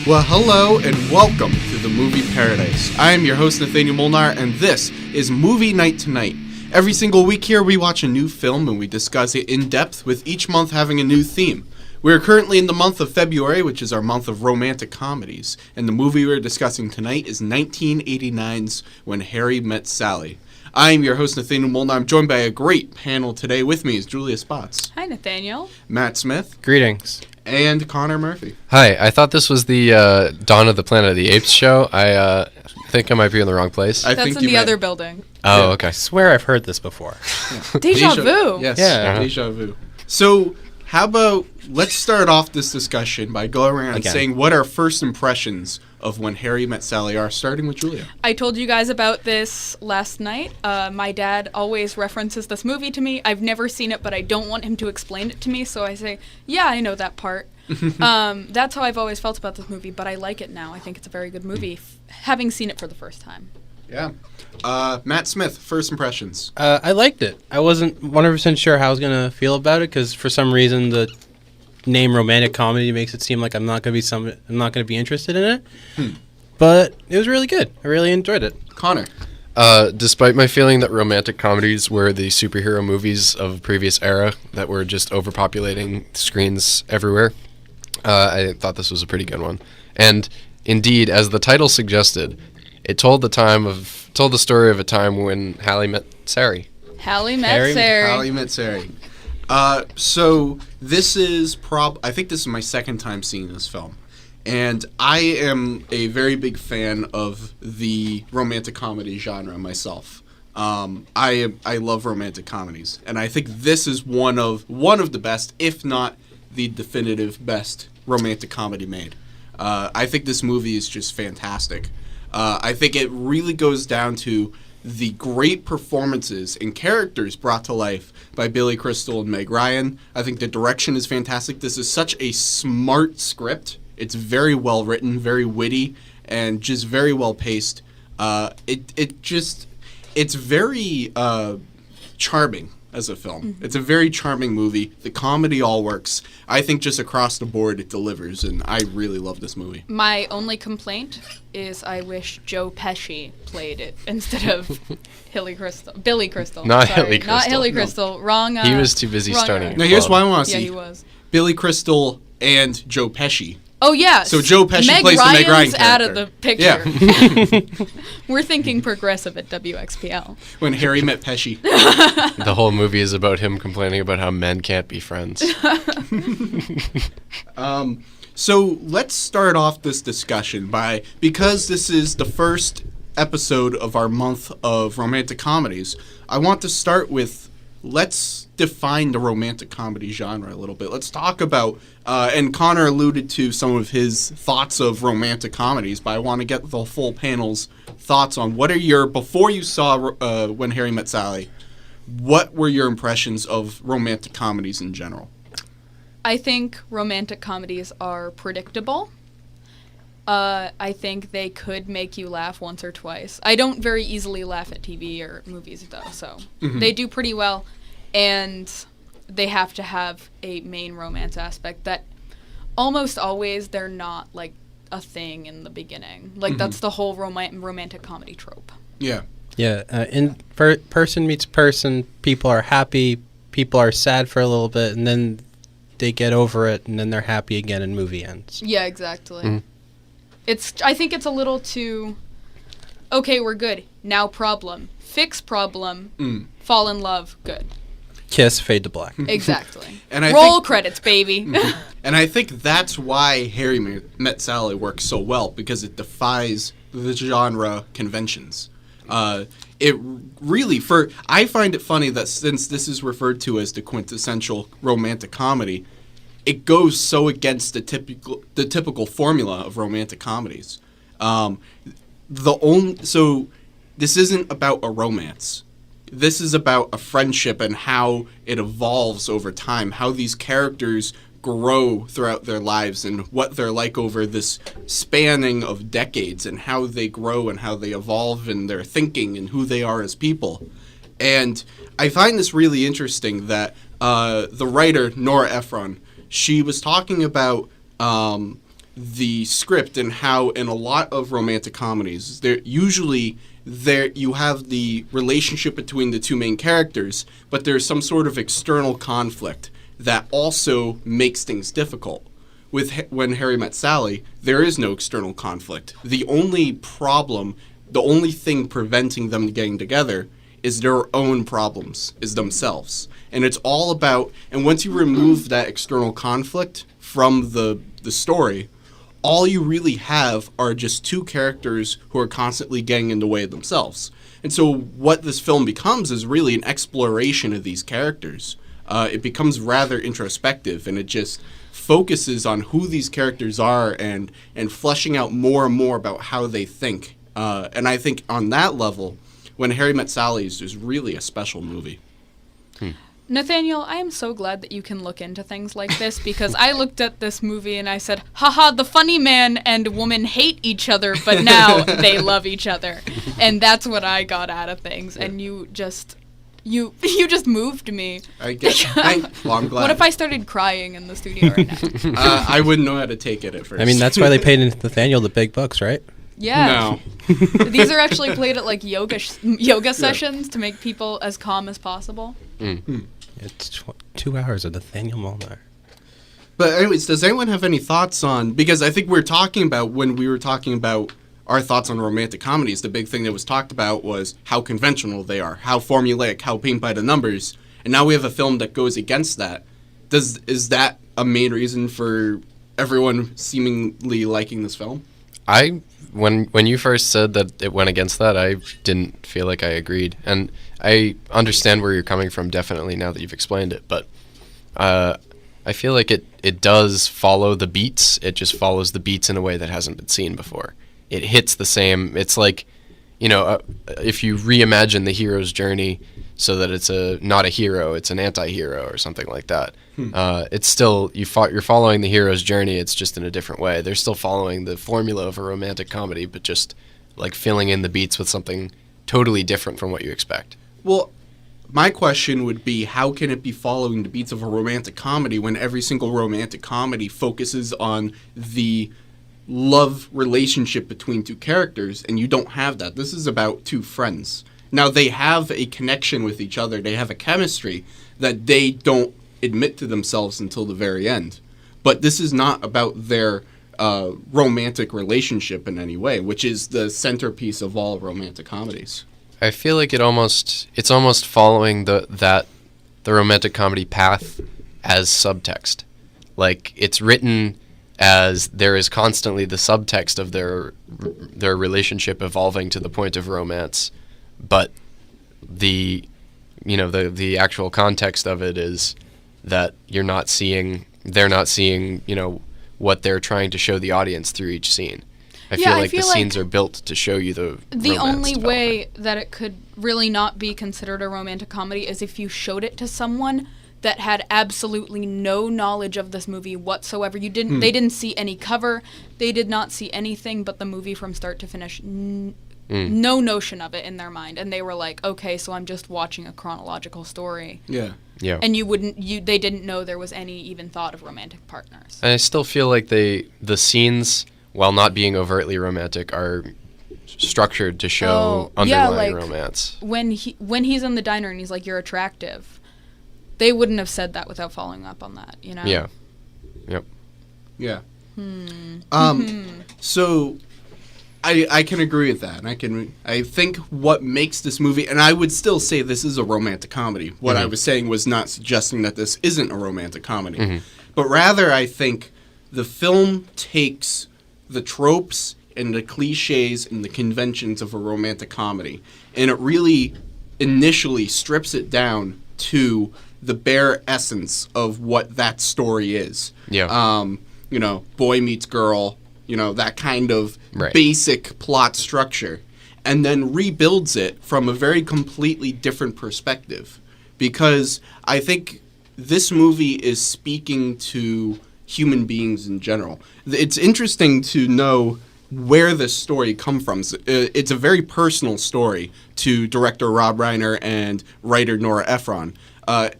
Well, hello and welcome to the Movie Paradise. I am your host, Nathanael Molnár, and this is Movie Night Tonight. Every single week here, we watch a new film and we discuss it in depth, with each month having a new theme. We are currently in the month of February, which is our month of romantic comedies, and the movie we're discussing tonight is 1989's When Harry Met Sally. I am your host, Nathanael Molnár. I'm joined by a great panel today. With me is Julia Spots. Hi, Nathaniel. Matt Smith. Greetings. And Connor Murphy. Hi, I thought this was the Dawn of the Planet of the Apes show. I think I might be in the wrong place. That's in the other building. Oh, okay. I swear I've heard this before. Yeah. Deja vu. Yes, Yeah. Deja vu. So, how about, let's start off this discussion by going around and saying what our first impressions of When Harry Met Sally are, starting with Julia. I told you guys about this last night. My dad always references this movie to me. I've never seen it, but I don't want him to explain it to me, so I say, yeah, I know that part. That's how I've always felt about this movie, but I like it now. I think it's a very good movie, having seen it for the first time. Yeah. Matt Smith, first impressions. I liked it. I wasn't 100% sure how I was going to feel about it because for some reason the name romantic comedy makes it seem like I'm not going to be interested in it. But it was really good. I really enjoyed it. Connor. Despite my feeling that romantic comedies were the superhero movies of a previous era that were just overpopulating screens everywhere, I thought this was a pretty good one. And indeed, as the title suggested, it told the story of a time when Hallie met Sari. Hallie met Sari. Hallie met Sari. So this is I think this is my second time seeing this film. And I am a very big fan of the romantic comedy genre myself. I love romantic comedies, and I think this is one of the best, if not the definitive best romantic comedy made. I think this movie is just fantastic. I think it really goes down to the great performances and characters brought to life by Billy Crystal and Meg Ryan. I think the direction is fantastic. This is such a smart script. It's very well written, very witty, and just very well paced. It's very charming as a film. Mm-hmm. It's a very charming movie. The comedy all works. I think just across the board it delivers, and I really love this movie. My only complaint is I wish Joe Pesci played it instead of Billy Crystal. Not Hilly Crystal. Not Hilly Crystal. No. Wrong. He was too busy starting. Now here's what I want to see. Yeah, he was. Billy Crystal and Joe Pesci. Oh, yeah. So Joe Pesci plays the Meg Ryan character. Out of the picture. Yeah. We're thinking progressive at WXPL. When Harry met Pesci. The whole movie is about him complaining about how men can't be friends. So let's start off this discussion because this is the first episode of our month of romantic comedies, I want to start with, let's define the romantic comedy genre a little bit. Let's talk about, and Connor alluded to some of his thoughts of romantic comedies, but I want to get the full panel's thoughts on before you saw When Harry Met Sally, what were your impressions of romantic comedies in general? I think romantic comedies are predictable. I think they could make you laugh once or twice. I don't very easily laugh at TV or movies, though, so they do pretty well. And they have to have a main romance aspect that almost always they're not, like, a thing in the beginning. Like, that's the whole romantic comedy trope. Yeah. Yeah, person meets person, people are happy, people are sad for a little bit, and then they get over it, and then they're happy again, and movie ends. Yeah, exactly. I think it's a little too, okay, we're good. Now problem. Fix problem. Fall in love. Good. Kiss, fade to black. Exactly. And Roll credits, baby. And I think that's why Harry Met Sally works so well, because it defies the genre conventions. It really, I find it funny that since this is referred to as the quintessential romantic comedy, it goes so against the typical formula of romantic comedies. So this isn't about a romance. This is about a friendship and how it evolves over time, how these characters grow throughout their lives and what they're like over this spanning of decades, and how they grow and how they evolve in their thinking and who they are as people. And I find this really interesting that the writer, Nora Ephron, she was talking about the script and how in a lot of romantic comedies, there you have the relationship between the two main characters, but there's some sort of external conflict that also makes things difficult. When Harry Met Sally, there is no external conflict. The only thing preventing them getting together is their own problems, is themselves. And it's all about, and once you remove that external conflict from the story, all you really have are just two characters who are constantly getting in the way of themselves. And so what this film becomes is really an exploration of these characters. It becomes rather introspective, and it just focuses on who these characters are and fleshing out more and more about how they think. And I think on that level, When Harry Met Sally is just really a special movie. Nathaniel, I am so glad that you can look into things like this, because I looked at this movie and I said, haha, the funny man and woman hate each other, but now they love each other. And that's what I got out of things. And you just moved me. I'm glad. What if I started crying in the studio right now? I wouldn't know how to take it at first. I mean, that's why they paid Nathaniel the big bucks, right? Yeah. No. These are actually played at like yoga sessions to make people as calm as possible. It's 2 hours of Nathanael Molnár. But anyways, does anyone have any thoughts on, because I think when we were talking about our thoughts on romantic comedies, the big thing that was talked about was how conventional they are, how formulaic, how paint by the numbers. And now we have a film that goes against that. Is that a main reason for everyone seemingly liking this film? When you first said that it went against that, I didn't feel like I agreed. And I understand where you're coming from, definitely, now that you've explained it. But I feel like it does follow the beats. It just follows the beats in a way that hasn't been seen before. It hits the same. It's like, if you reimagine the hero's journey so that it's not a hero, it's an anti-hero or something like that. It's still, you're following the hero's journey, it's just in a different way. They're still following the formula of a romantic comedy, but just like filling in the beats with something totally different from what you expect. Well, my question would be, how can it be following the beats of a romantic comedy when every single romantic comedy focuses on the love relationship between two characters, and you don't have that? This is about two friends. Now, they have a connection with each other. They have a chemistry that they don't admit to themselves until the very end. But this is not about their romantic relationship in any way, which is the centerpiece of all romantic comedies. I feel like it's almost following the romantic comedy path as subtext. Like, it's written as there is constantly the subtext of their relationship evolving to the point of romance, but the actual context of it is that they're not seeing what they're trying to show the audience through each scene. I feel like the scenes are built to show you the only way that it could really not be considered a romantic comedy is if you showed it to someone that had absolutely no knowledge of this movie whatsoever. They didn't see any cover, they did not see anything but the movie from start to finish. No notion of it in their mind, and they were like, okay, so I'm just watching a chronological story. Yeah. And they didn't know there was any even thought of romantic partners. And I still feel like the scenes, while not being overtly romantic, are structured to show underlying romance. When he's in the diner and he's like, you're attractive, they wouldn't have said that without following up on that, Yeah. Yep. Yeah. So I can agree with that, and I think what makes this movie, and I would still say this is a romantic comedy. What I was saying was not suggesting that this isn't a romantic comedy, but rather I think the film takes the tropes and the cliches and the conventions of a romantic comedy, and it really initially strips it down to the bare essence of what that story is. Yeah. Boy meets girl, that kind of basic plot structure, and then rebuilds it from a very completely different perspective. Because I think this movie is speaking to human beings in general. It's interesting to know where this story comes from. It's a very personal story to director Rob Reiner and writer Nora Ephron. Nora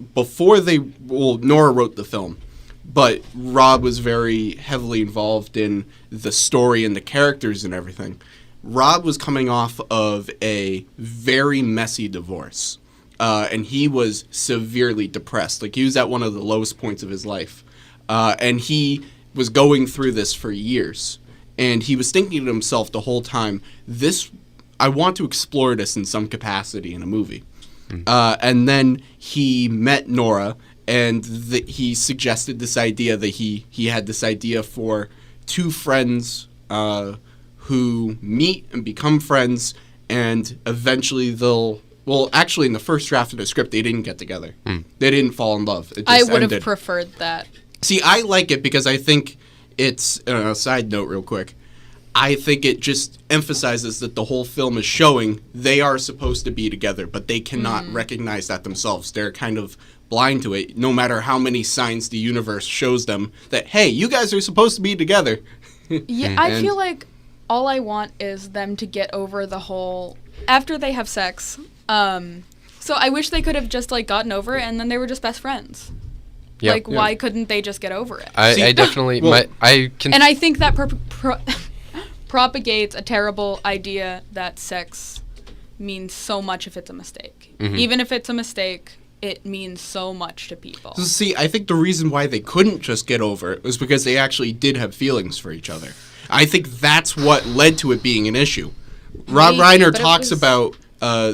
wrote the film. but Rob was very heavily involved in the story and the characters and everything. Rob was coming off of a very messy divorce, and he was severely depressed. Like, he was at one of the lowest points of his life, and he was going through this for years, and he was thinking to himself the whole time, I want to explore this in some capacity in a movie. And then he met Nora, and he suggested this idea that he had this idea for two friends who meet and become friends, and eventually actually in the first draft of the script, they didn't get together. They didn't fall in love. It just I would ended. have preferred that. See, I like it because I think it's, a side note real quick, I think it just emphasizes that the whole film is showing they are supposed to be together, but they cannot recognize that themselves. They're kind of blind to it, no matter how many signs the universe shows them that, hey, you guys are supposed to be together. Yeah, I feel like all I want is them to get over the whole, after they have sex, so I wish they could have just, like, gotten over it and then they were just best friends. Yeah. Like, why couldn't they just get over it? I definitely, And I think that propagates a terrible idea that sex means so much if it's a mistake. Even if it's a mistake, it means so much to people. So see, I think the reason why they couldn't just get over it was because they actually did have feelings for each other. I think that's what led to it being an issue. Rob Reiner talks about,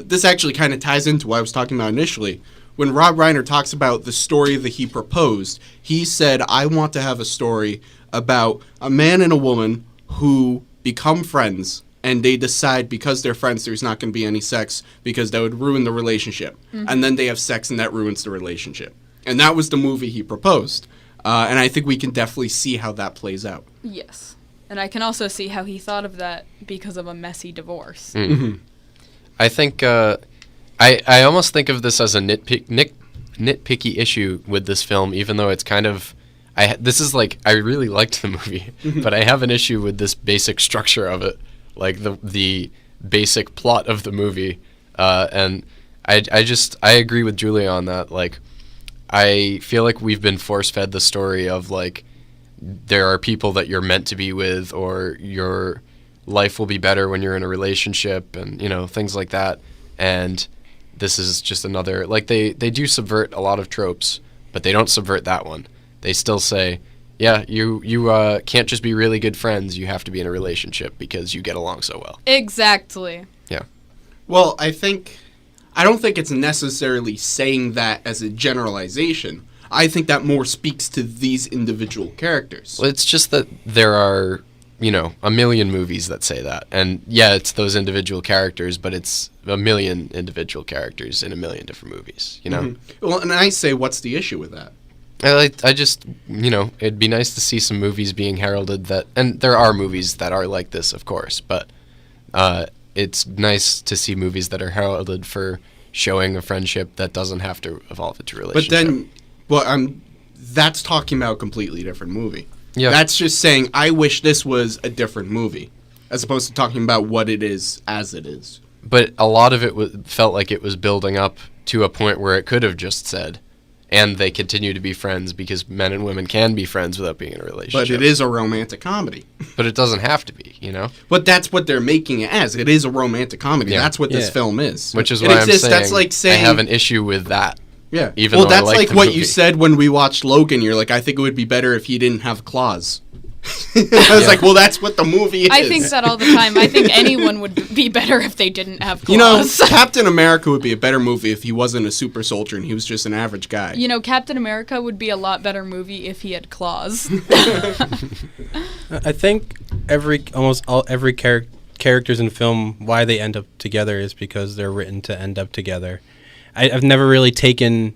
this actually kind of ties into what I was talking about initially. When Rob Reiner talks about the story that he proposed, he said, I want to have a story about a man and a woman who become friends, and they decide because they're friends there's not going to be any sex because that would ruin the relationship. And then they have sex and that ruins the relationship. And that was the movie he proposed. And I think we can definitely see how that plays out. Yes. And I can also see how he thought of that because of a messy divorce. I think I almost think of this as a nitpicky issue with this film, even though it's kind of I really liked the movie, but I have an issue with this basic structure of it, like the basic plot of the movie, and I agree with Julia on that. Like, I feel like we've been force-fed the story of, like, there are people that you're meant to be with, or your life will be better when you're in a relationship, and, you know, things like that. And this is just another, like, they do subvert a lot of tropes, but they don't subvert that one. They still say, yeah, you can't just be really good friends, you have to be in a relationship because you get along so well. Exactly. Yeah. Well, I don't think it's necessarily saying that as a generalization. I think that more speaks to these individual characters. Well, it's just that there are, you know, a million movies that say that. And yeah, it's those individual characters, but it's a million individual characters in a million different movies, you know? Well, and I say, what's the issue with that? I just, you know, it'd be nice to see some movies being heralded that, and there are movies that are like this, of course, but it's nice to see movies that are heralded for showing a friendship that doesn't have to evolve into a relationship. But then, that's talking about a completely different movie. Yeah. That's just saying, I wish this was a different movie, as opposed to talking about what it is as it is. But a lot of it felt like it was building up to a point where it could have just said, and they continue to be friends because men and women can be friends without being in a relationship. But it is a romantic comedy. But it doesn't have to be, you know? But that's what they're making it as. It is a romantic comedy. Yeah. That's what this film is. Which is why I'm saying, that's like saying I have an issue with that. Yeah. Even though that's I like the what movie. you said when we watched Logan. You're like, I think it would be better if he didn't have claws. I was like, well, that's what the movie is. I think that all the time. I think anyone would be better if they didn't have claws. You know, Captain America would be a better movie if he wasn't a super soldier and he was just an average guy. You know, Captain America would be a lot better movie if he had claws. I think almost all characters in film, why they end up together is because they're written to end up together. I've never really taken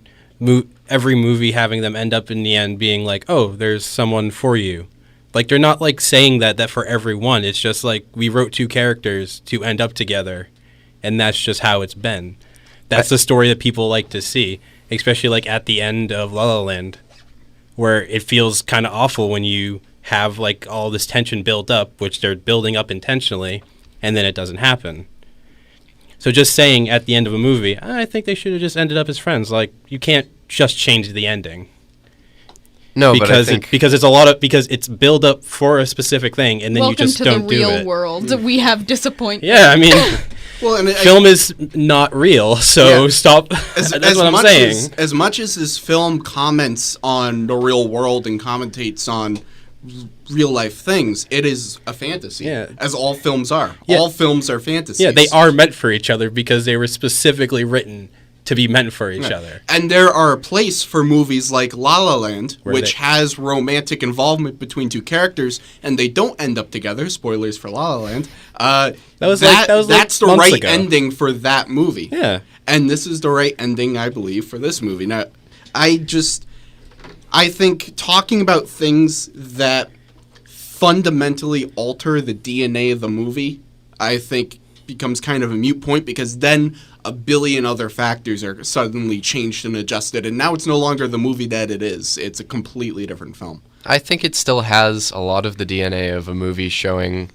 every movie having them end up in the end being like, oh, there's someone for you. Like, they're not, like, saying that for everyone. It's just, like, we wrote two characters to end up together, and that's just how it's been. That's the story that people like to see, especially, like, at the end of La La Land, where it feels kind of awful when you have, like, all this tension built up, which they're building up intentionally, and then it doesn't happen. So just saying at the end of a movie, I think they should have just ended up as friends. Like, you can't just change the ending. No, but I because think because it's a lot of because it's build up for a specific thing, and then Welcome you just to don't the do real it. world. We have disappointment. Yeah, I mean, Well, and film is not real, so Yeah. stop. That's what I'm saying. As much as this film comments on the real world and commentates on real life things, it is a fantasy. Yeah. As all films are. Yeah. All films are fantasies. Yeah, they are meant for each other because they were specifically written to be meant for each other. And there are a place for movies like La La Land, Where which they- has romantic involvement between two characters, and they don't end up together. Spoilers for La La Land. That's the months right ago. ending for that movie. Yeah. And this is the right ending, I believe, for this movie. Now, I think talking about things that fundamentally alter the DNA of the movie, I think becomes kind of a moot point, because then a billion other factors are suddenly changed and adjusted, and now it's no longer the movie that it is. It's a completely different film. I think it still has a lot of the DNA of a movie showing,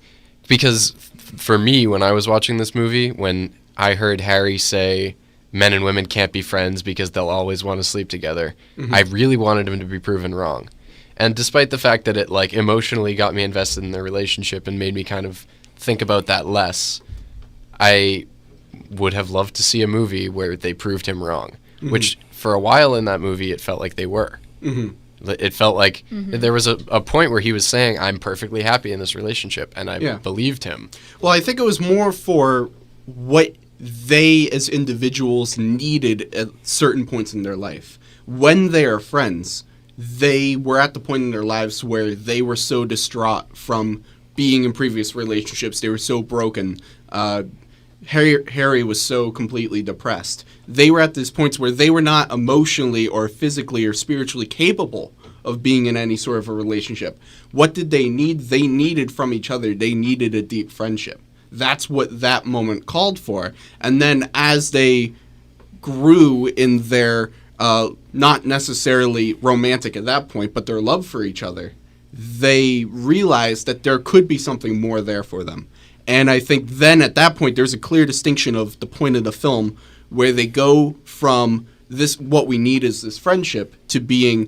because for me, when I was watching this movie, when I heard Harry say men and women can't be friends because they'll always want to sleep together, I really wanted him to be proven wrong. And despite the fact that it like emotionally got me invested in their relationship and made me kind of think about that less, I would have loved to see a movie where they proved him wrong, which for a while in that movie it felt like they were. It felt like there was a point where he was saying, I'm perfectly happy in this relationship, and I believed him. Well, I think it was more for what they as individuals needed at certain points in their life. When they are friends, they were at the point in their lives where they were so distraught from being in previous relationships. They were so broken. Harry was so completely depressed. They were at these points where they were not emotionally or physically or spiritually capable of being in any sort of a relationship. What did they need? They needed from each other. They needed a deep friendship. That's what that moment called for. And then as they grew in their, not necessarily romantic at that point, but their love for each other, they realized that there could be something more there for them. And I think then at that point, there's a clear distinction of the point of the film where they go from this, what we need is this friendship, to being,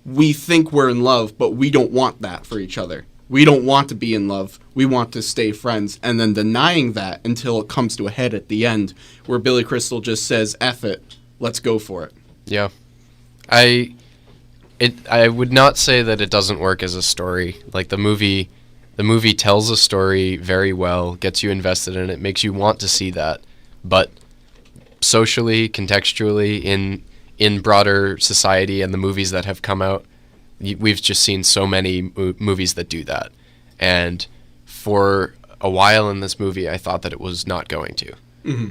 we think we're in love, but we don't want that for each other. We don't want to be in love. We want to stay friends. And then denying that until it comes to a head at the end, where Billy Crystal just says, F it, let's go for it. Yeah. I would not say that it doesn't work as a story. Like the movie tells a story very well, gets you invested in it, makes you want to see that. But socially, contextually, in broader society and the movies that have come out, we've just seen so many movies that do that. And for a while in this movie, I thought that it was not going to.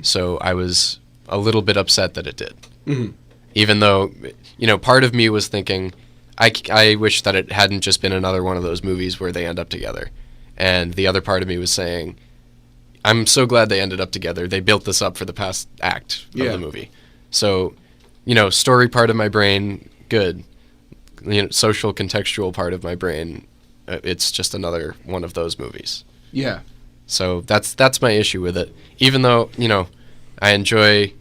So I was a little bit upset that it did. Even though, part of me was thinking, I wish that it hadn't just been another one of those movies where they end up together. And the other part of me was saying, I'm so glad they ended up together. They built this up for the past act of the movie. So, story part of my brain, good. Social contextual part of my brain, it's just another one of those movies. Yeah. So that's my issue with it. Even though, I enjoy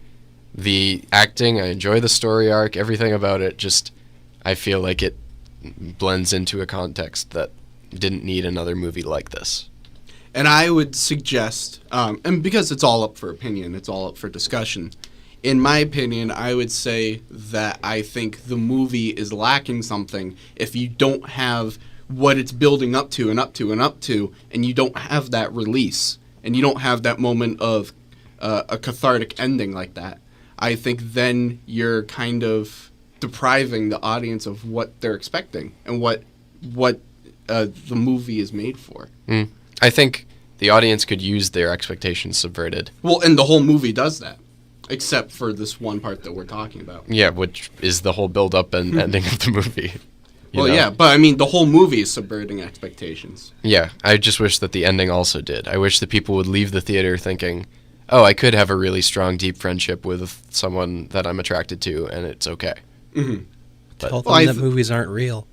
the acting, I enjoy the story arc, everything about it, just I feel like it blends into a context that didn't need another movie like this. And I would suggest, and because it's all up for opinion, it's all up for discussion, in my opinion, I would say that I think the movie is lacking something if you don't have what it's building up to and up to and up to, and you don't have that release, and you don't have that moment of a cathartic ending like that. I think then you're kind of depriving the audience of what they're expecting and what the movie is made for. I think the audience could use their expectations subverted. Well, and the whole movie does that, except for this one part that we're talking about. Yeah, which is the whole build-up and ending of the movie. Well, yeah, but I mean, the whole movie is subverting expectations. Yeah, I just wish that the ending also did. I wish that people would leave the theater thinking, oh, I could have a really strong, deep friendship with someone that I'm attracted to, and it's okay. Tell them that movies aren't real.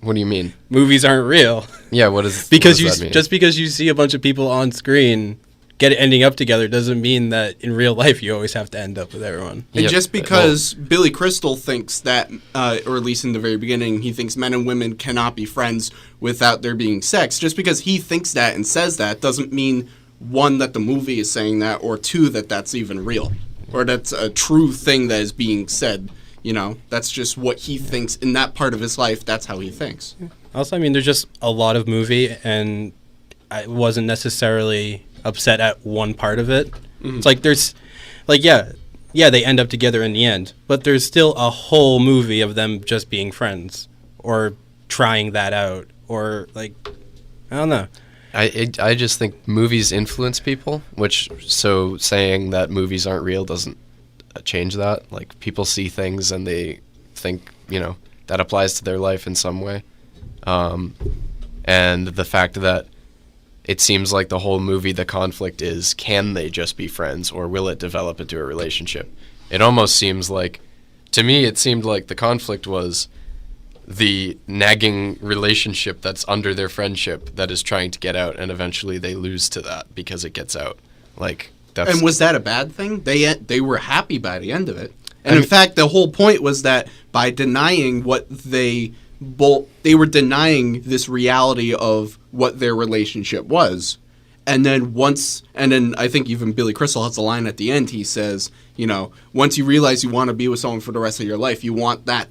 What do you mean? Movies aren't real. Yeah, what does Because that mean? Just because you see a bunch of people on screen get it ending up together doesn't mean that in real life you always have to end up with everyone. And Yep. just because Billy Crystal thinks that, or at least in the very beginning, he thinks men and women cannot be friends without there being sex, just because he thinks that and says that doesn't mean, one, that the movie is saying that, or two, that that's even real, or that's a true thing that is being said. You know, that's just what he thinks in that part of his life. That's how he thinks. Also, I mean, there's just a lot of movie, and I wasn't necessarily upset at one part of it. It's like there's, like, yeah, they end up together in the end, but there's still a whole movie of them just being friends or trying that out, or like, I don't know. I just think movies influence people, so saying that movies aren't real doesn't change that. Like, people see things and they think, that applies to their life in some way. And the fact that it seems like the whole movie, the conflict is, can they just be friends or will it develop into a relationship? It almost seems like, to me, it seemed like the conflict was the nagging relationship that's under their friendship that is trying to get out, and eventually they lose to that because it gets out. Like, that's... And was that a bad thing? They were happy by the end of it. And in fact, the whole point was that by denying what they were denying this reality of what their relationship was. And then I think even Billy Crystal has a line at the end. He says, once you realize you want to be with someone for the rest of your life, you want that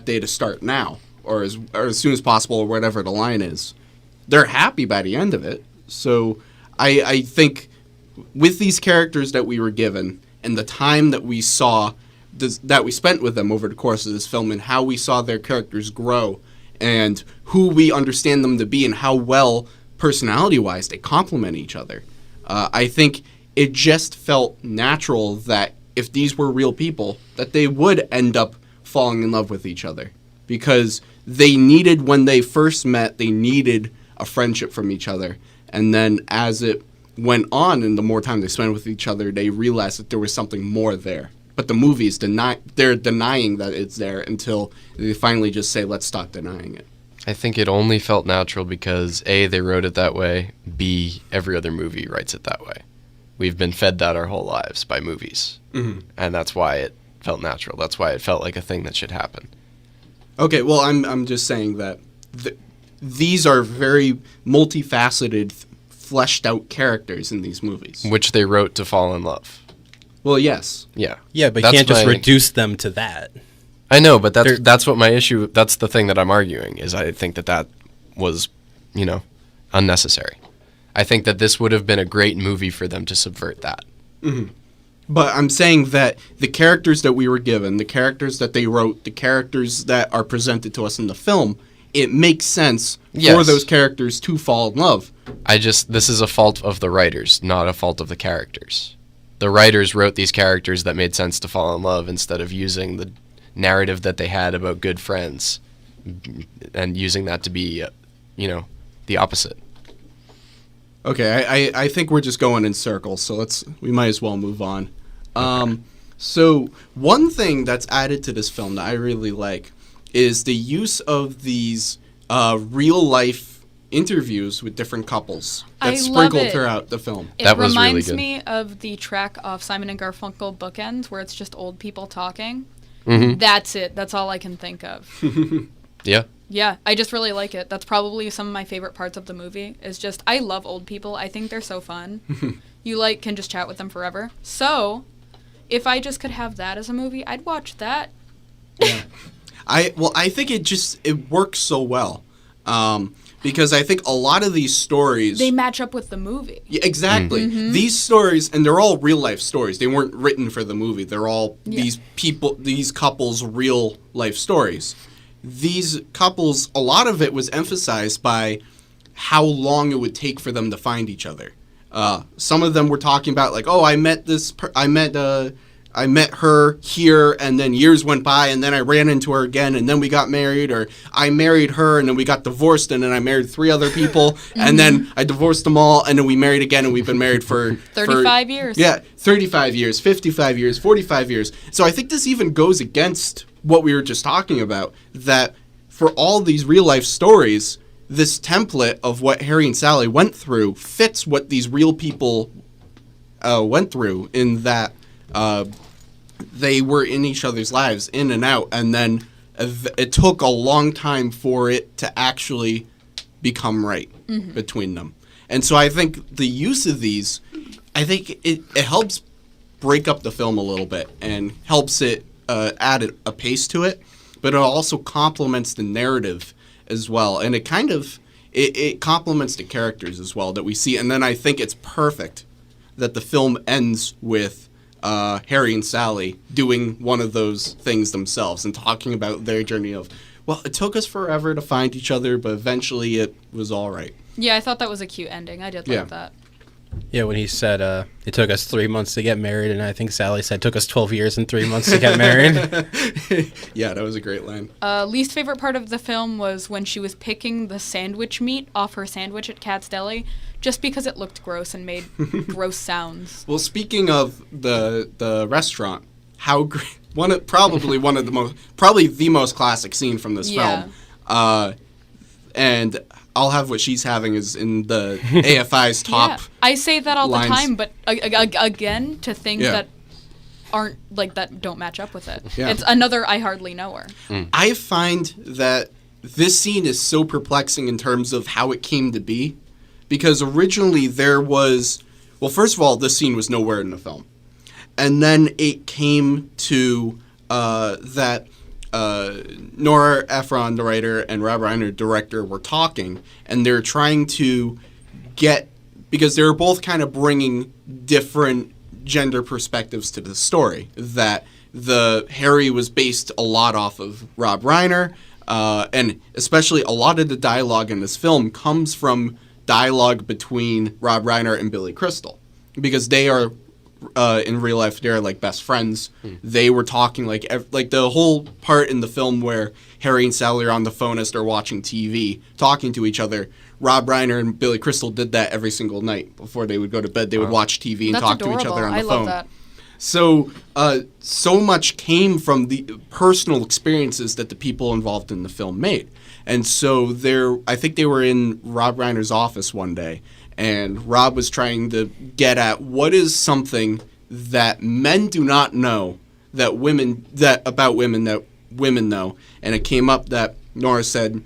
day to start now, or as soon as possible, or whatever the line is. They're happy by the end of it. So I think with these characters that we were given and the time that we saw, that we spent with them over the course of this film, and how we saw their characters grow and who we understand them to be and how well, personality-wise, they complement each other. I think it just felt natural that if these were real people, that they would end up falling in love with each other. Because they needed, when they first met, they needed a friendship from each other. And then as it went on and the more time they spent with each other, they realized that there was something more there. But the movies they're denying that it's there until they finally just say, let's stop denying it. I think it only felt natural because A, they wrote it that way, B, every other movie writes it that way. We've been fed that our whole lives by movies. Mm-hmm. And that's why it felt natural. That's why it felt like a thing that should happen. Okay, well, I'm just saying that these are very multifaceted, fleshed out characters in these movies. Which they wrote to fall in love. Well, yes. Yeah. Yeah, but you can't just reduce them to that. I know, but that's what my issue, that's the thing that I'm arguing, is I think that was, unnecessary. I think that this would have been a great movie for them to subvert that. Mm-hmm. But I'm saying that the characters that we were given, the characters that they wrote, the characters that are presented to us in the film, it makes sense for those characters to fall in love. This is a fault of the writers, not a fault of the characters. The writers wrote these characters that made sense to fall in love instead of using the narrative that they had about good friends and using that to be, the opposite. Okay, I think we're just going in circles, so we might as well move on. Okay. So one thing that's added to this film that I really like is the use of these real-life interviews with different couples that's sprinkled throughout the film. It reminds me of the track off Simon and Garfunkel Bookends, where it's just old people talking. Mm-hmm. That's it. That's all I can think of. Yeah. Yeah, I just really like it. That's probably some of my favorite parts of the movie. Is just, I love old people. I think they're so fun. You can just chat with them forever. So, if I just could have that as a movie, I'd watch that. Yeah. I think it works so well. Because I think a lot of these stories... They match up with the movie. Yeah, exactly. Mm-hmm. These stories, and they're all real-life stories. They weren't written for the movie. They're all these couples' real-life stories. These couples, a lot of it was emphasized by how long it would take for them to find each other. Some of them were talking about, like, oh, I met her here, and then years went by, and then I ran into her again, and then we got married, or I married her, and then we got divorced, and then I married 3 other people, and then I divorced them all, and then we married again, and we've been married for... 35 years. Yeah, 35 years, 55 years, 45 years. So I think this even goes against what we were just talking about, that for all these real-life stories, this template of what Harry and Sally went through fits what these real people went through, in that they were in each other's lives, in and out, and then it took a long time for it to actually become right between them. And so I think the use of these, I think it helps break up the film a little bit and helps it add a pace to it, but it also complements the narrative as well. And it kind of, it complements the characters as well that we see. And then I think it's perfect that the film ends with Harry and Sally doing one of those things themselves and talking about their journey of, well, it took us forever to find each other, but eventually it was all right. Yeah, I thought that was a cute ending. I did like that. Yeah, when he said it took us 3 months to get married, and I think Sally said it took us 12 years and 3 months to get married. Yeah, that was a great line. Least favorite part of the film was when she was picking the sandwich meat off her sandwich at Cat's Deli, just because it looked gross and made gross sounds. Well, speaking of the restaurant, how great! Probably the most classic scene from this film. And I'll have what she's having is in the AFI's top. Yeah. I say that all lines. the time, but again, to things that aren't that don't match up with it. Yeah. It's another I hardly know her. I find that this scene is so perplexing in terms of how it came to be, because originally there was, well, first of all, this scene was nowhere in the film, and then it came to that. Nora Ephron, the writer, and Rob Reiner, director, were talking, and they're trying to because they were both kind of bringing different gender perspectives to the story. That the Harry was based a lot off of Rob Reiner, and especially a lot of the dialogue in this film comes from dialogue between Rob Reiner and Billy Crystal, because they are. In real life, they're like best friends. They were talking like the whole part in the film where Harry and Sally are on the phone as they're watching TV, talking to each other. Rob Reiner and Billy Crystal did that every single night before they would go to bed. They would watch TV and That's talk adorable. to each other on the I phone. love that. So, so much came from the personal experiences that the people involved in the film made. And so I think they were in Rob Reiner's office one day, and Rob was trying to get at what is something that men do not know about women that women know. And it came up that Nora said,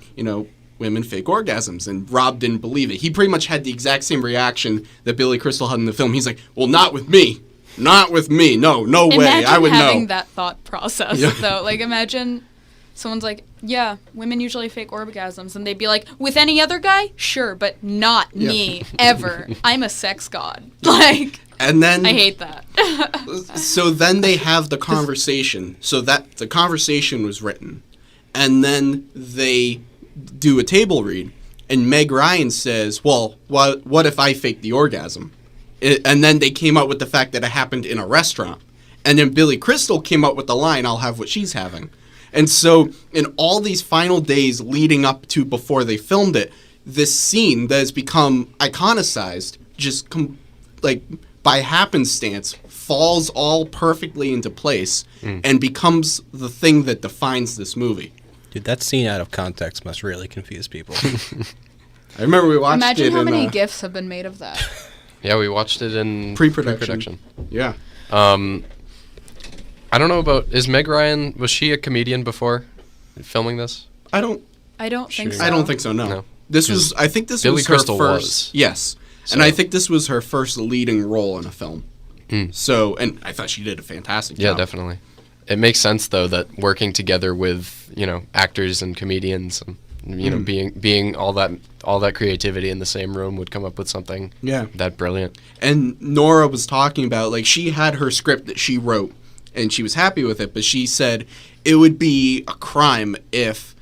women fake orgasms, and Rob didn't believe it. He pretty much had the exact same reaction that Billy Crystal had in the film. He's like, well, not with me. Not with me. No way. I would know. Imagine having that thought process, though. Like, imagine someone's like, yeah, women usually fake orgasms, and they'd be like, with any other guy? Sure, but not me, ever. I'm a sex god. Like, and then I hate that. So then they have the conversation. So that the conversation was written, and then they do a table read, and Meg Ryan says, well, what if I fake the orgasm? And then they came up with the fact that it happened in a restaurant. And then Billy Crystal came up with the line, I'll have what she's having. And so in all these final days leading up to before they filmed it, this scene that has become iconicized just by happenstance falls all perfectly into place and becomes the thing that defines this movie. Dude, that scene out of context must really confuse people. I remember we watched it Imagine how many GIFs have been made of that. Yeah, we watched it in pre-production. Yeah. I don't know about, is Meg Ryan, was she a comedian before filming this? I don't think so. I don't think so, no. I think this Billy was Crystal her first. was. Yes. So. And I think this was her first leading role in a film. So, and I thought she did a fantastic job. Yeah, definitely. It makes sense, though, that working together with, actors and comedians and, being all that creativity in the same room would come up with something that brilliant. And Nora was talking about, like, she had her script that she wrote, and she was happy with it, but she said it would be a crime if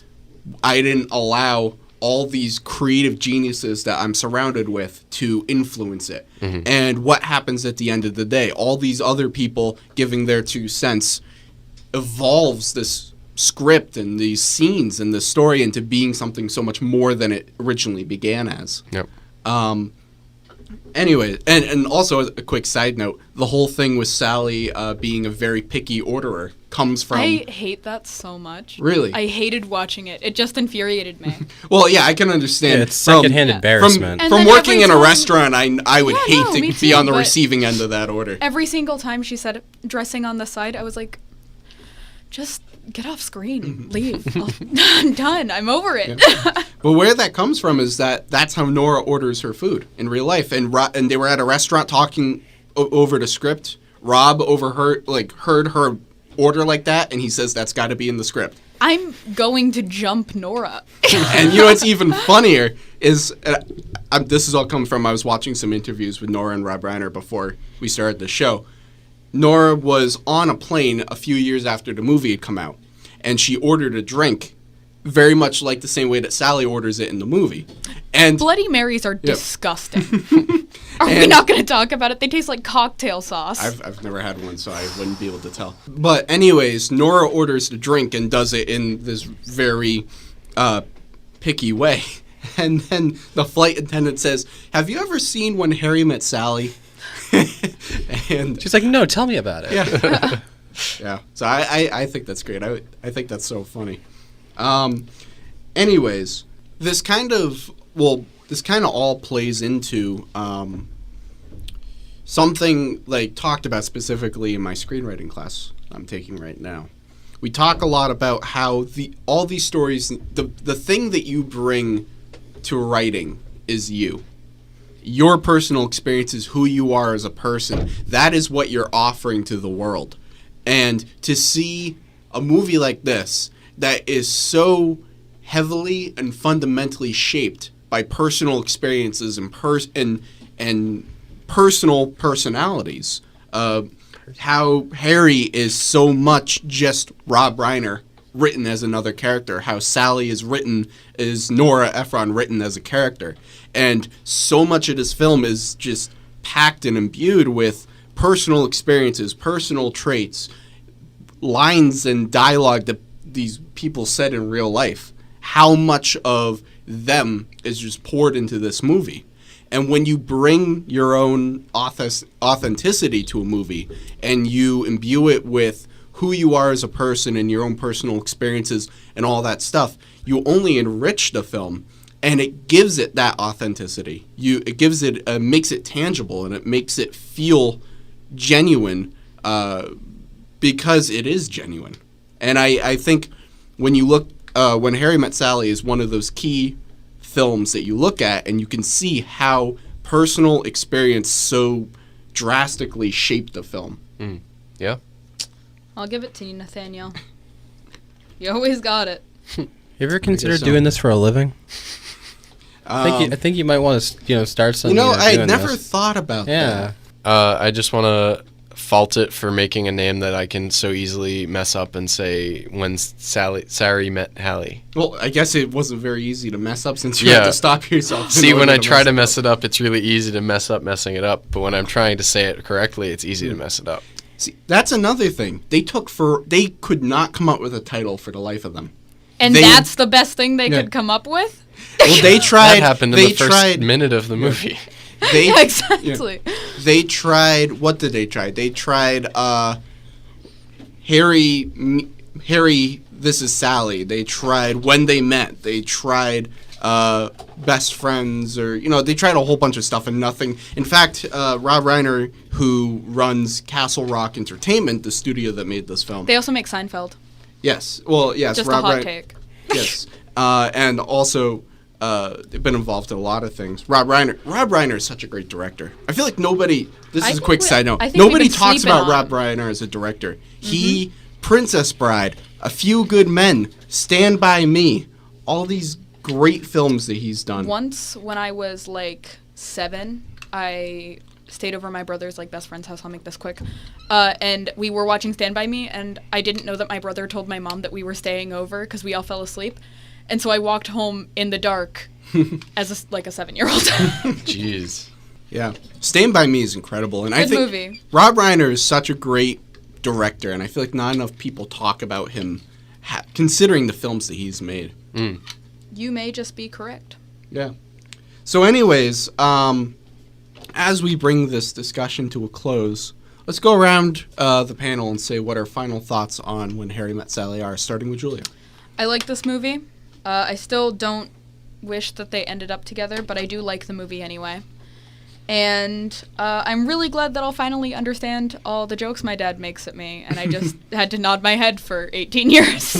I didn't allow all these creative geniuses that I'm surrounded with to influence it. And what happens at the end of the day? All these other people giving their 2 cents evolves this script and these scenes and the story into being something so much more than it originally began as. Yep. Anyway, and also a quick side note, the whole thing with Sally being a very picky orderer comes from. I hate that so much. Really? I hated watching it. It just infuriated me. Well, yeah, I can understand. Yeah, it's secondhand Yeah. embarrassment. And From then working in a every time- restaurant, I would Yeah, hate no, to me be too, on the but- receiving end of that order. Every single time she said dressing on the side, I was like, just get off screen. Leave. I'm done. I'm over it. But where that comes from is that's how Nora orders her food in real life. And they were at a restaurant talking over the script. Rob heard her order like that, and he says that's got to be in the script. I'm going to jump Nora. And you know what's even funnier is this is all coming from I was watching some interviews with Nora and Rob Reiner before we started the show. Nora was on a plane a few years after the movie had come out, and she ordered a drink very much like the same way that Sally orders it in the movie. And Bloody Marys are disgusting. Are we not going to talk about it? They taste like cocktail sauce. I've never had one, so I wouldn't be able to tell. But anyways, Nora orders the drink and does it in this very picky way. And then the flight attendant says, "Have you ever seen When Harry Met Sally?" And She's like, no, tell me about it. yeah, yeah. So I think that's great. I think that's so funny. Anyways, this kind of all plays into something like talked about specifically in my screenwriting class I'm taking right now. We talk a lot about how all these stories, the thing that you bring to writing is you. Your personal experience is who you are as a person. That is what you're offering to the world. And to see a movie like this that is so heavily and fundamentally shaped by personal experiences and personal personalities, how Harry is so much just Rob Reiner written as another character, how Sally is Nora Ephron written as a character. And so much of this film is just packed and imbued with personal experiences, personal traits, lines and dialogue that these people said in real life. How much of them is just poured into this movie. And when you bring your own authenticity to a movie and you imbue it with who you are as a person and your own personal experiences and all that stuff, you only enrich the film, and it gives it that authenticity. It makes it tangible, and it makes it feel genuine because it is genuine. And I think when you look, When Harry Met Sally is one of those key films that you look at, and you can see how personal experience so drastically shaped the film. Yeah. I'll give it to you, Nathaniel. You always got it. You ever considered so. doing this for a living? I think you might want to, start something. I doing never this. thought about Yeah. that. I just want to fault it for making a name that I can so easily mess up and say when Sari met Hallie. Well, I guess it wasn't very easy to mess up since you had to stop yourself. See, when I try to mess it up, it's really easy to mess up messing it up. But when I'm trying to say it correctly, it's easy to mess it up. See, that's another thing. They could not come up with a title for the life of them. And that's the best thing they could come up with? Well, they tried. That happened in the first minute of the movie. Yeah, exactly. They tried. What did they try? They tried Harry. This is Sally. They tried When They Met. They tried Best Friends, or they tried a whole bunch of stuff and nothing. In fact, Rob Reiner, who runs Castle Rock Entertainment, the studio that made this film. They also make Seinfeld. Yes. Well, yes. Just Rob a hot Reiner, take. Yes. And also, they've been involved in a lot of things. Rob Reiner is such a great director. I feel like nobody. This is a quick side note. Nobody talks about Rob Reiner as a director. He, Princess Bride, A Few Good Men, Stand By Me, all these great films that he's done. Once, when I was like 7, I stayed over my brother's best friend's house. I'll make this quick. And we were watching Stand By Me, and I didn't know that my brother told my mom that we were staying over because we all fell asleep. And so I walked home in the dark as a 7-year-old. Jeez. Yeah. Stand By Me is incredible. And I think movie. Rob Reiner is such a great director, and I feel like not enough people talk about him considering the films that he's made. You may just be correct. Yeah. So anyways, as we bring this discussion to a close, let's go around the panel and say what our final thoughts on When Harry Met Sally are, starting with Julia. I like this movie. I still don't wish that they ended up together, but I do like the movie anyway. And I'm really glad that I'll finally understand all the jokes my dad makes at me, and I just had to nod my head for 18 years.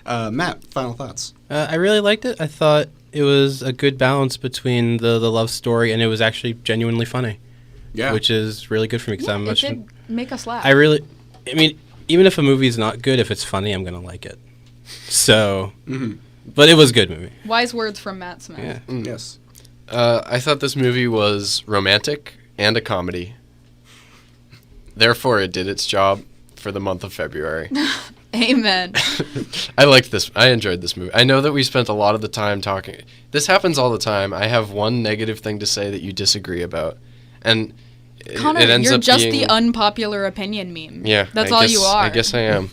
Matt, final thoughts. I really liked it. I thought it was a good balance between the love story, and it was actually genuinely funny. Yeah. Which is really good for me because I'm It much. did make us laugh. I mean, even if a movie's not good, if it's funny, I'm gonna like it. So, but it was a good movie. Wise words from Matt Smith. Yeah. Yes. I thought this movie was romantic and a comedy. Therefore, it did its job for the month of February. Amen. I liked this. I enjoyed this movie. I know that we spent a lot of the time talking. This happens all the time. I have one negative thing to say that you disagree about, and Connor, it ends you're up just being, the unpopier opinion meme. Yeah, That's I all guess- you are. I guess I am.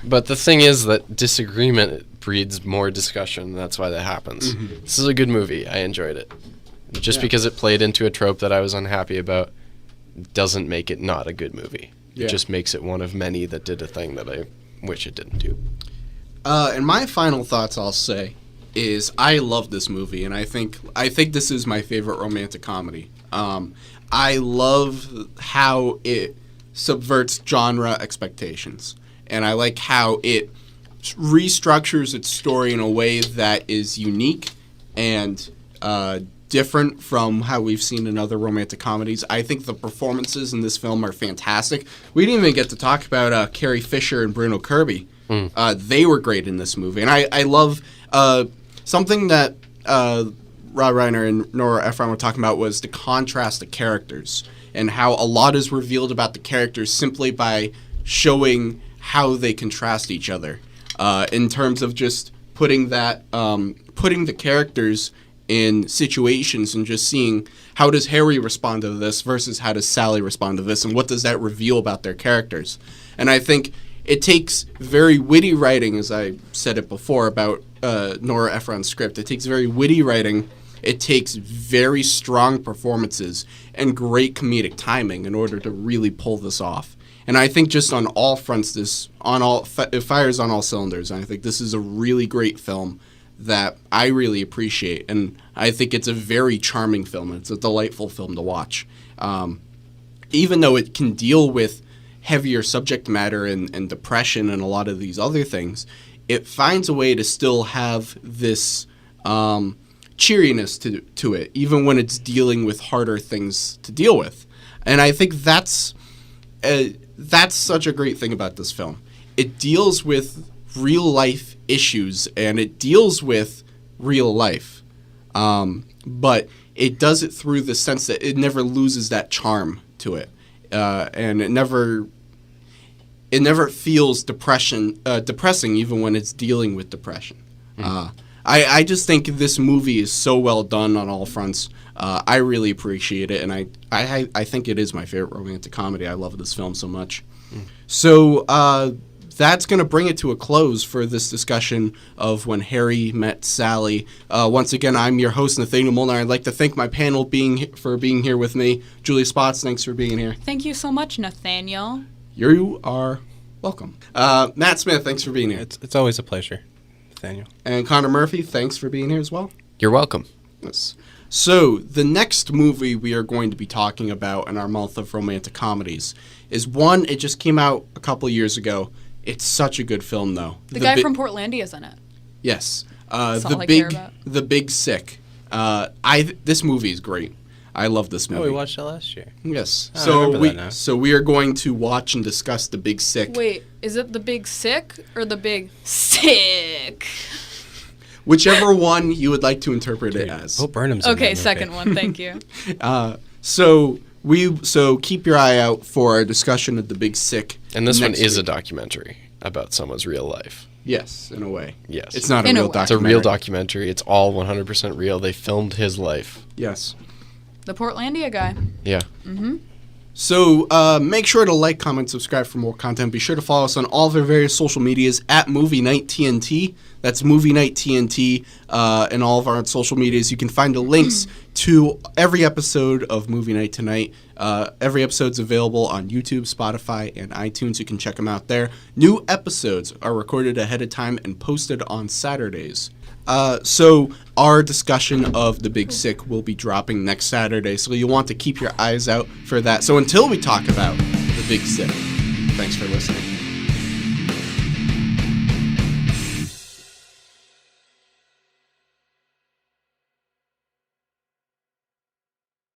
But the thing is that disagreement breeds more discussion. That's why that happens. This is a good movie. I enjoyed it. Just Yeah. because it played into a trope that I was unhappy about doesn't make it not a good movie. Yeah. It just makes it one of many that did a thing that I wish it didn't do. And my final thoughts, I'll say, is I love this movie, and I think this is my favorite romantic comedy. I love how it subverts genre expectations, and I like how it restructures its story in a way that is unique and different from how we've seen in other romantic comedies. I think the performances in this film are fantastic. We didn't even get to talk about Carrie Fisher and Bruno Kirby. They were great in this movie. And I love something that Rob Reiner and Nora Ephron were talking about was the contrast of characters and how a lot is revealed about the characters simply by showing how they contrast each other in terms of just putting the characters in situations and just seeing how does Harry respond to this versus how does Sally respond to this, and what does that reveal about their characters. And I think it takes very witty writing, as I said it before about Nora Ephron's script. It takes very witty writing. It takes very strong performances and great comedic timing in order to really pull this off. And I think just on all fronts, it fires on all cylinders. And I think this is a really great film that I really appreciate, and I think it's a very charming film. It's a delightful film to watch. Even though it can deal with heavier subject matter and depression and a lot of these other things, it finds a way to still have this cheeriness to it, even when it's dealing with harder things to deal with. And I think that's such a great thing about this film. It deals with real life issues and it deals with real life, but it does it through the sense that it never loses that charm to it, and it never feels depressing even when it's dealing with depression. I just think this movie is so well done on all fronts. I really appreciate it, and I think it is my favorite romantic comedy. I love this film so much. So that's going to bring it to a close for this discussion of When Harry Met Sally. Once again, I'm your host, Nathanael Molnár. I'd like to thank my panel for being here with me. Julia Spots, thanks for being here. Thank you so much, Nathaniel. You are welcome. Matt Smith, thanks for being here. It's always a pleasure, Nathaniel. And Connor Murphy, thanks for being here as well. You're welcome. Yes. So, the next movie we are going to be talking about in our month of romantic comedies is one, it just came out a couple years ago. It's such a good film, though. The guy from Portlandia is in it. Yes. That's all I care about. The Big Sick. This movie is great. I love this movie. Oh, we watched that last year. Yes. I remember that now. So we are going to watch and discuss The Big Sick. Wait, is it The Big Sick or The Big Sick? Whichever one you would like to interpret it as. Will Burnham's in that Okay, movie. second one, thank you. So keep your eye out for our discussion of The Big Sick. And this one next is a week. documentary about someone's real life. Yes, in a way. Yes. It's not a In a real way. It's a documentary. real documentary. It's all 100% real. They filmed his life. Yes. The Portlandia guy. Yeah. So make sure to like, comment, subscribe for more content. Be sure to follow us on all of our various social medias at Movie Night TNT. That's Movie Night TNT and all of our social medias. You can find the links to every episode of Movie Night Tonight. Every episode's available on YouTube, Spotify, and iTunes. You can check them out there. New episodes are recorded ahead of time and posted on Saturdays. So our discussion of The Big Sick will be dropping next Saturday, so you'll want to keep your eyes out for that. So until we talk about The Big Sick, thanks for listening.